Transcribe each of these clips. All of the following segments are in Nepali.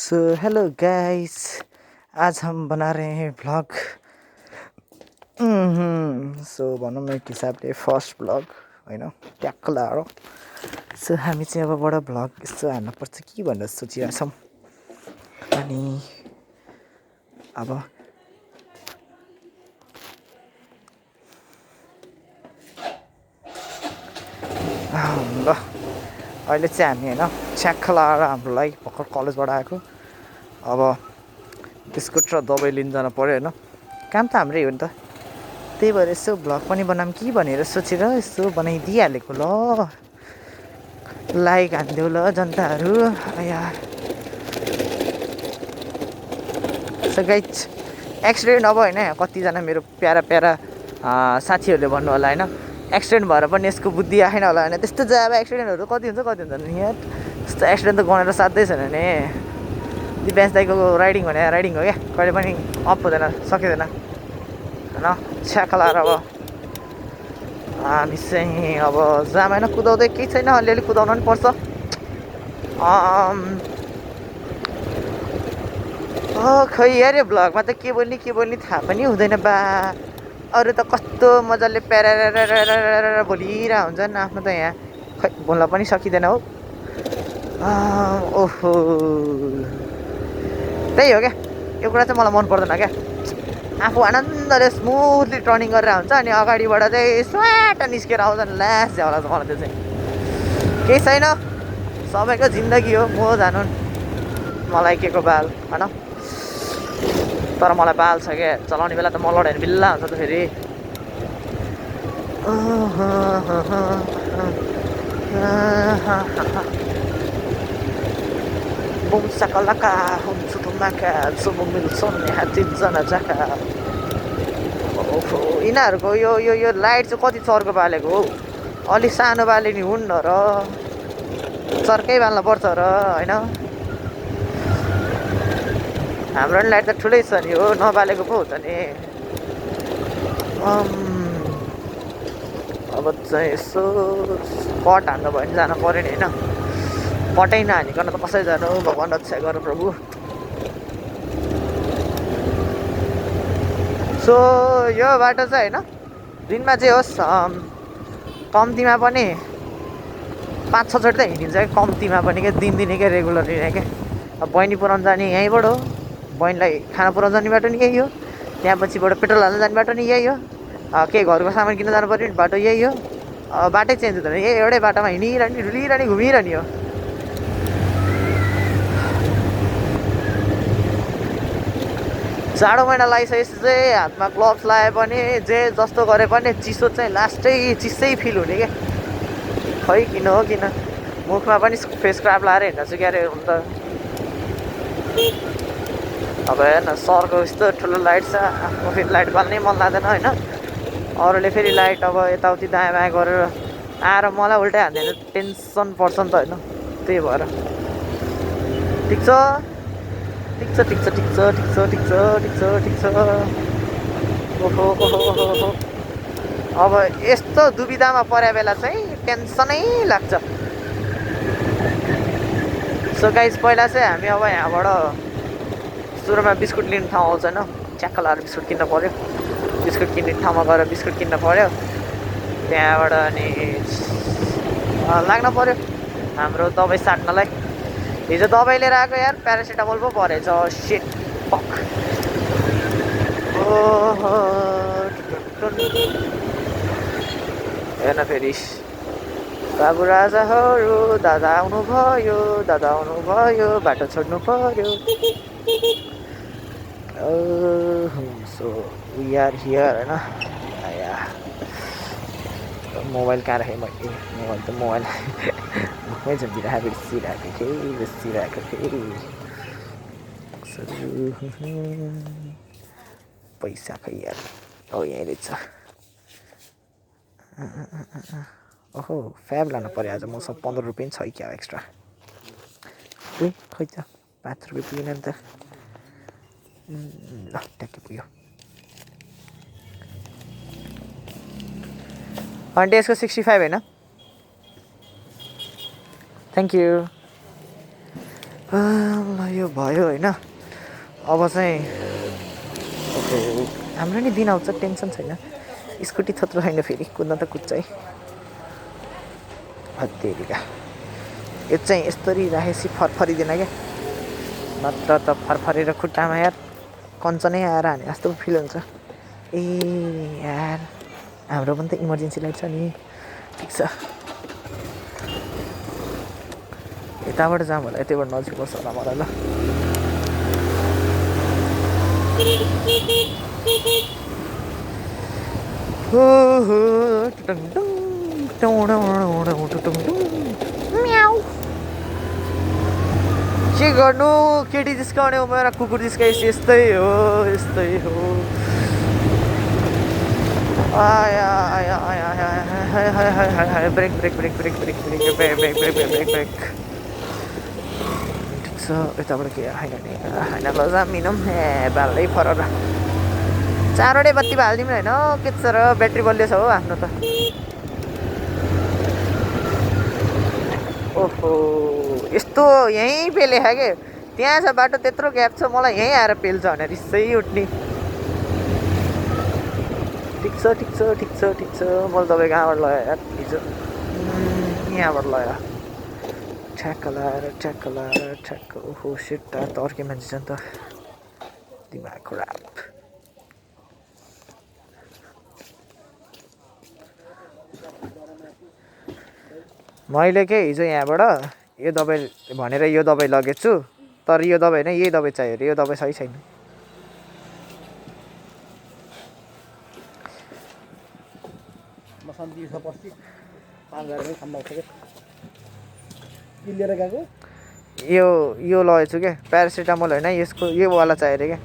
सो हेलो गाइस, आज हम बना रहे हैं व्लॉग। सो भनौँ न एक हिसाबले फर्स्ट व्लॉग होइन, ट्याक्क लाएर। सो हामी चाहिँ अबबाट भ्लग यसो हाल्नुपर्छ कि भनेर सोचिरहेछौँ। अनि अब ल अहिले चाहिँ हामी होइन छ्याक्क लाएर हाम्रो लागि भर्खर कलेजबाट आएको। अब बिस्कुट र दबाई लिन जानु पऱ्यो होइन, काम त हाम्रै हो नि त। त्यही भएर यसो भ्लग पनि बनाऊँ कि भनेर सोचेर यसो बनाइदिइहालेको। ल लाइक हानिदेऊ ल जनताहरू। आया सो गाइज, एक्सिडेन्ट अब होइन, कतिजना मेरो प्यारा प्यारा साथीहरूले भन्नु होला होइन, एक्सिडेन्ट भएर पनि यसको बुद्धि आएन होला होइन। त्यस्तो चाहिँ अब एक्सिडेन्टहरू कति हुन्छ नि यहाँ। त्यस्तो एक्सिडेन्ट त गनेर साध्यै छैन नि। दिव्यान्स दाइको राइडिङ भने राइडिङ हो क्या, कहिले पनि अफ हुँदैन, सकिँदैन होइन। छ्याक्क लाएर अब हामी चाहिँ अब जाम होइन, कुदाउँदै केही छैन, अलिअलि कुदाउनु पनि पर्छ। खै यार, यो भ्लगमा त के बोल्ने थाहा पनि हुँदैन बा। अरू त कस्तो मजाले प्यारा बोलिरहेको हुन्छन्, आफ्नो त यहाँ खै बोल्न पनि सकिँदैन हो। ओहो, त्यही हो क्या, यो कुरा चाहिँ मलाई मन पर्दैन क्या। आफू आनन्दले स्मुथली टर्निङ गरेर हुन्छ, अनि अगाडिबाट चाहिँ स्वाट निस्केर आउँछन्, लास झ्याउला छ मलाई त्यो चाहिँ। केही छैन, सबैको जिन्दगी हो, म जानु मलाई के को बाल होइन। तर मलाई बाल छ क्या, चलाउने बेला त म लड्यो भने बिल्ला हुन्छ त फेरि। बुम साकलाका हुन्छु तुमाका जुम मिल्छन् यहाँ तिनजना जाका। ओहो, यिनीहरूको यो यो यो लाइट चाहिँ कति चर्को बालेको हौ। अलि सानो बाले नि हुन्न र, चर्कै बाल्न पर्छ र होइन। हाम्रो नि लाइट त ठुलै छ नि हो, नबालेको पो हुन्छ नि। अब चाहिँ यसो कट हान्नु भयो भने जानु पऱ्यो नि होइन। कटै नहानिकन त कसरी जानु, भगवान् रक्षा गर प्रभु। सो यो बाटो चाहिँ होइन, दिनमा चाहिँ होस् कम्तीमा पनि 5-6 चोटि त हिँडिन्छ क्या, कम्तीमा पनि क्या, दिनदिनै क्या, रेगुलरली नै क्या। अब बहिनी पुऱ्याउनु जाने यहीँबाट हो, बहिनीलाई खाना पुऱ्याउनु जाने बाटो नि यही हो, त्यहाँ पछिबाट पेट्रोल हाल्नु जाने बाटो नि यही हो, केही घरको सामान किन्न जानु पऱ्यो नि बाटो यही हो। बाटै चेन्ज हुँदैन, यही एउटै बाटोमा हिँडिरहने, डुलिरहने, घुमिरहने हो। जाडो महिना लगाइसकेपछि चाहिँ हातमा ग्लोभ्स लगाए पनि, जे जस्तो गरे पनि चिसो चाहिँ लास्टै चिसै फिल हुने क्या। खै किन हो किन, मुखमा पनि फेस क्राप लगाएर हिँड्न छु क्यारे हुन त। अब हेर्न, सरको यस्तो ठुलो लाइट छ, आफ्नो फेरि लाइट बाल्नै मन लाग्दैन होइन। अरूले फेरि लाइट अब यताउति दायाँ बायाँ गरेर आएर मलाई उल्टै हान्दैन, टेन्सन पर्छ नि त होइन। त्यही भएर ठिक छ ठिक छ ठिक छ ठिक छ ठिक छ ठिक छ ठिक छ ठिक छ। ओहो ओहो ओहो, अब यस्तो दुविधामा परे बेला चाहिँ टेन्सनै लाग्छ। सो गाइज, पहिला चाहिँ हामी अब यहाँबाट सुरुमा बिस्कुट लिने ठाउँ आउँछ होइन, च्याक्क लाएर बिस्कुट किन्न पऱ्यो। बिस्कुट किन्ने ठाउँमा गएर बिस्कुट किन्न पऱ्यो, त्यहाँबाट अनि लाग्न पऱ्यो हाम्रो दबाई साट्नलाई। हिजो दबाई लिएर आएको यार, प्यारासिटामोल पो परेछ। सिट पक। ओहो, हेर्न फेरि बाबु राजाहरू दादा आउनुभयो, बाटो छोड्नु पर्यो। सो वी आर हियर होइन। आया मोबाइल कहाँ राखेँ मैले, मोबाइल मुखमै झुन्डिरहेको बिर्सिरहेको फेरि। पैसा खै यार, हो यहीँ रहेछ। ओहो, फ्याब लानु पऱ्यो आज मसँग 15 रुपियाँ छ क्या एक्स्ट्रा। खै त 5 रुपियाँ पुगेन नि त। ल ट्याक्कै पुग्यो। अनि यसको 65 होइन, थ्याङ्क यू। ल यो भयो होइन अब चाहिँ ओके हाम्रो नि दिन आउँछ टेन्सन छैन स्कुटी थत्रो छैन फेरि कुद्न त कुद्छ है हत्तेरिका यो चाहिँ यस्तरी राखेपछि फरफरिँदैन क्या नत्र त फरफरेर खुट्टामा यार कञ्चनै आएर हाने जस्तो फिल हुन्छ ए यार हाम्रो पनि त इमर्जेन्सी लाइट छ नि ठिक छ यताबाट जाऊँ होला यतैबाट नजिक पर्छ होला मलाई ल के गर्नु केटी जिस्काउने हो मेरा कुकुर जिस्काएपछि यस्तै हो आया आया आया आया ब्रेक ठिक छ यताबाट के होइन होइन ल जामिनौँ ए बाल्दै फरर चारवटै बत्ती हालिदिउँ होइन के छ र ब्याट्री बलियो छ हो आफ्नो त ओहो यस्तो यहीँ पेले खा के त्यहाँ छ बाटो त्यत्रो ग्याप छ मलाई यहीँ आएर पेल्छ भनेर रिसै उठ्ने ठिक छ मैले तपाईँ कहाँबाट लगायो यार हिजो यहाँबाट लगायो ठ्याक्क लाएर ठ्याक्क ओहो सेट त अर्कै मान्छे छ नि त दिमाग खराब मैले के हिजो यहाँबाट यो दबाई भनेर यो दबाई लगेको छु तर यो दबाई होइन यही दबाई चाहियो अरे यो दबाई सही छैन यो लगेको छु क्या प्यारासिटामोल होइन यसको यो वाला चाहियो अरे क्या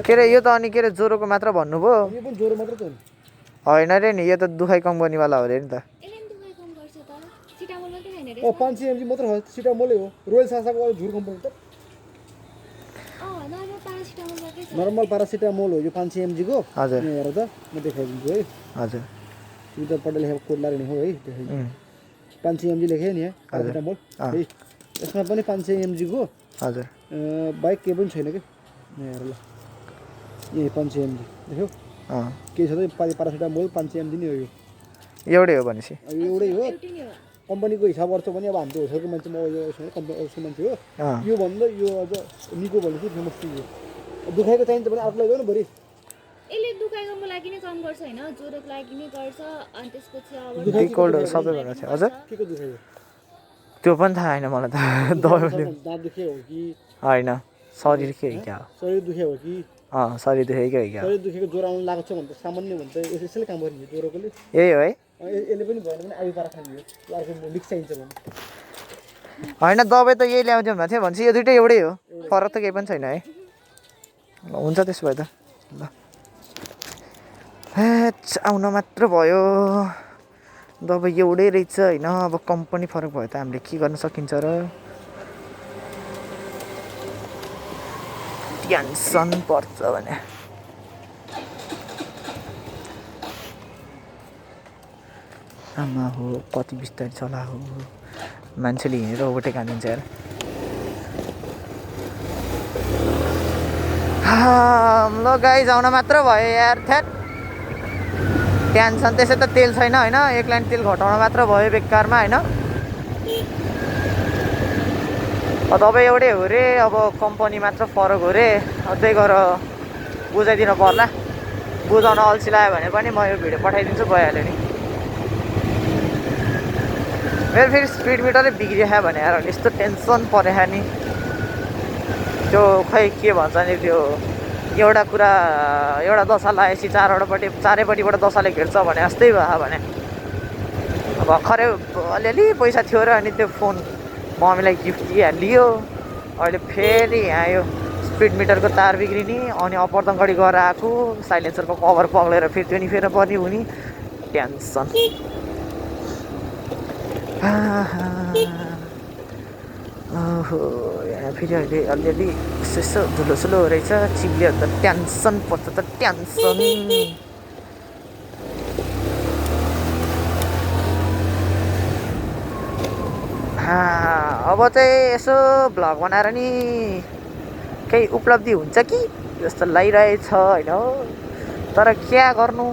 के अरे यो त अनि के अरे ज्वरोको मात्र भन्नुभयो होइन रे नि यो त दुखाइ कम्पनीवाला हो अरे नि त 500 mg मात्र हो सिटामोलै हो रोयल सासाको झुर कम्पनी त नर्मल प्यारासिटामोल हो यो 500 mg को हजुर हेर त म देखाइदिन्छु है हजुर यो त पढ्दै लेखेको कोड लाग्ने हो है देखाइदिन्छु 500 mg लेखेँ नि प्यारासिटामोल है यसमा पनि 500 mg को हजुर बाइक के पनि छैन के हेर ल यही 500 mg देख्यौ के छ त प्यारासिटामोल 500 mg नै हो यो एउटै हो भनेपछि एउटै हो कम्पनीको हिसाब गर्छ भने अब हाम्रो होटलको मान्छे म उसको मान्छे हो यो भन्दा यो अझ निको भन्ने चाहिँ फेमस चिज हो दुखाइको चाहिन्छ भने अर्को लैजाऊ न भरि यसले दुखाइको लागि नै काम गर्छ हैन ज्वरोको लागि नै गर्छ अनि त्यसपछि अब डिकोल्ड सबै भनेको छ हजुर के को दुखाइ हो त्यो पनि थाहा छैन मलाई त दबाईले दाँत दुखे हो कि होइन शरीर के हो क्या शरीर दुखे हो कि शरीर दुखेकै हो क्या शरीर दुखेको ज्वरो आउनु लागेको छ भने त सामान्य भने त यसैले काम गर्ने ज्वरोकोले यही हो है यसले पनि भएन भने आयु पारा खाने हो अर्को मिक्स चाहिन्छ भने होइन दबाई त यही ल्याउँथ्यो भनेको थियो भन्छ यो दुइटै एउटै हो फरक त केही पनि छैन है हुन्छ त्यसो भए त ल आउन मात्र भयो दबाई एउटै रहेछ होइन अब कम्पनी फरक भयो त हामीले के गर्न सकिन्छ र टेन्सन पर्छ भने आमा हो कति बिस्तारै चला हो मान्छेले हिँडेर ओभरटेक हानिन्छ यार ल गाइज आउन मात्र भयो यार थ्याट टेन्सन त्यसै त तेल छैन होइन एक लाइन तेल घटाउन मात्र भयो बेकारमा होइन दबाई एउटै हो रे अब कम्पनी मात्र फरक हो रे त्यही गरेर बुझाइदिनु पर्ला बुझाउन अल्छी लाग्यो भने पनि म यो भिडियो पठाइदिन्छु भइहाल्यो नि मेरो फेरि स्पिड मिटरै बिग्रियो भने यार यस्तो टेन्सन परेको नि त्यो खै के भन्छ नि त्यो एउटा कुरा एउटा दशा लगाएपछि चारैपट्टिबाट दशाले घेर्छ भने जस्तै भयो भने अब भर्खरै अलिअलि पैसा थियो र अनि त्यो फोन मम्मीलाई गिफ्ट दिइहालियो अहिले फेरि यहाँ यो स्पिड मिटरको तार बिग्रिने अनि अपरदङगढी गएर आएको साइलेन्सरको कभर पग्लेर फेरि त्यो नि फेरि पर्ने हुने टेन्सन ओहो यहाँ फेरि अहिले अलिअलि यसो धुलोसुलो रहेछ चिप्लियो त टेन्सन पर्छ त टेन्सन अब चाहिँ यसो भ्लग बनाएर नि केही उपलब्धि हुन्छ कि जस्तो लागिरहेछ होइन हो। तर क्या गर्नु,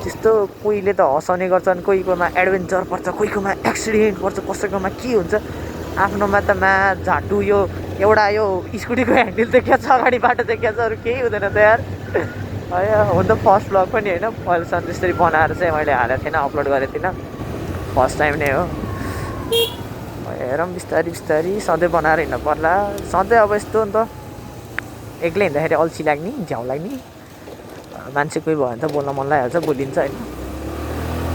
त्यस्तो कोहीले त हँसाउने गर्छन्, कोहीकोमा एडभेन्चर पर्छ, कोहीकोमा एक्सिडेन्ट पर्छ, कसैकोमा के हुन्छ। आफ्नोमा त झाटु यो एउटा यो स्कुटीको ह्यान्डल देखिया छ, अगाडि बाटो देखिया छ, अरू केही हुँदैन त यार। हुन त फर्स्ट भ्लग पनि होइन, अहिलेसम्म त्यसरी बनाएर चाहिँ मैले हालेको थिइनँ, अपलोड गरेको थिइनँ, फर्स्ट टाइम नै हो। हेरौँ बिस्तारी बिस्तारी, सधैँ बनाएर हिँड्नु पर्ला। सधैँ अब यस्तो हो नि त, एक्लै हिँड्दाखेरि अल्छी लाग्ने, झ्याउ लाग्ने, मान्छे कोही भयो भने त बोल्न मन लागिहाल्छ, बोलिन्छ होइन।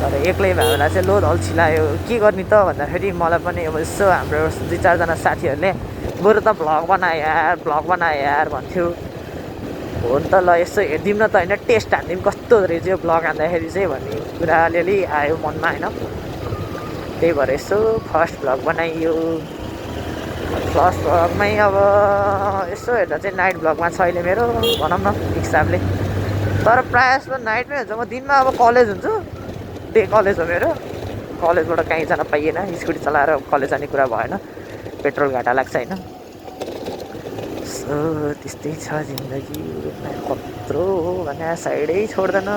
तर एक्लै भयो भने चाहिँ लोड अल्छी लाग्यो, के गर्ने त भन्दाखेरि मलाई पनि अब यसो हाम्रो 2-4जना साथीहरूले बरु त भ्लग बनाए यार, भ्लग बनाए यार भन्थ्यो। हो नि त, ल यसो हेरिदिउँ न त होइन, टेस्ट हानिदिउँ कस्तो रहेछ यो भ्लग हान्दाखेरि चाहिँ भन्ने कुरा अलिअलि आयो मनमा होइन। त्यही भएर यसो फर्स्ट भ्लग बनाइयो। फर्स्ट भ्लगमै अब यसो हेर्दा चाहिँ नाइट भ्लगमा छ अहिले मेरो, भनौँ न हिसाबले। तर प्रायः जस्तो नाइटमै हुन्छ, म दिनमा अब कलेज हुन्छु, डे कलेज हो मेरो। कलेजबाट कहीँ जान पाइएन, स्कुटी चलाएर कलेज जाने कुरा भएन, पेट्रोल घाटा लाग्छ होइन। त्यस्तै छ जिन्दगी, कत्रो हो भने साइडै छोड्दैन।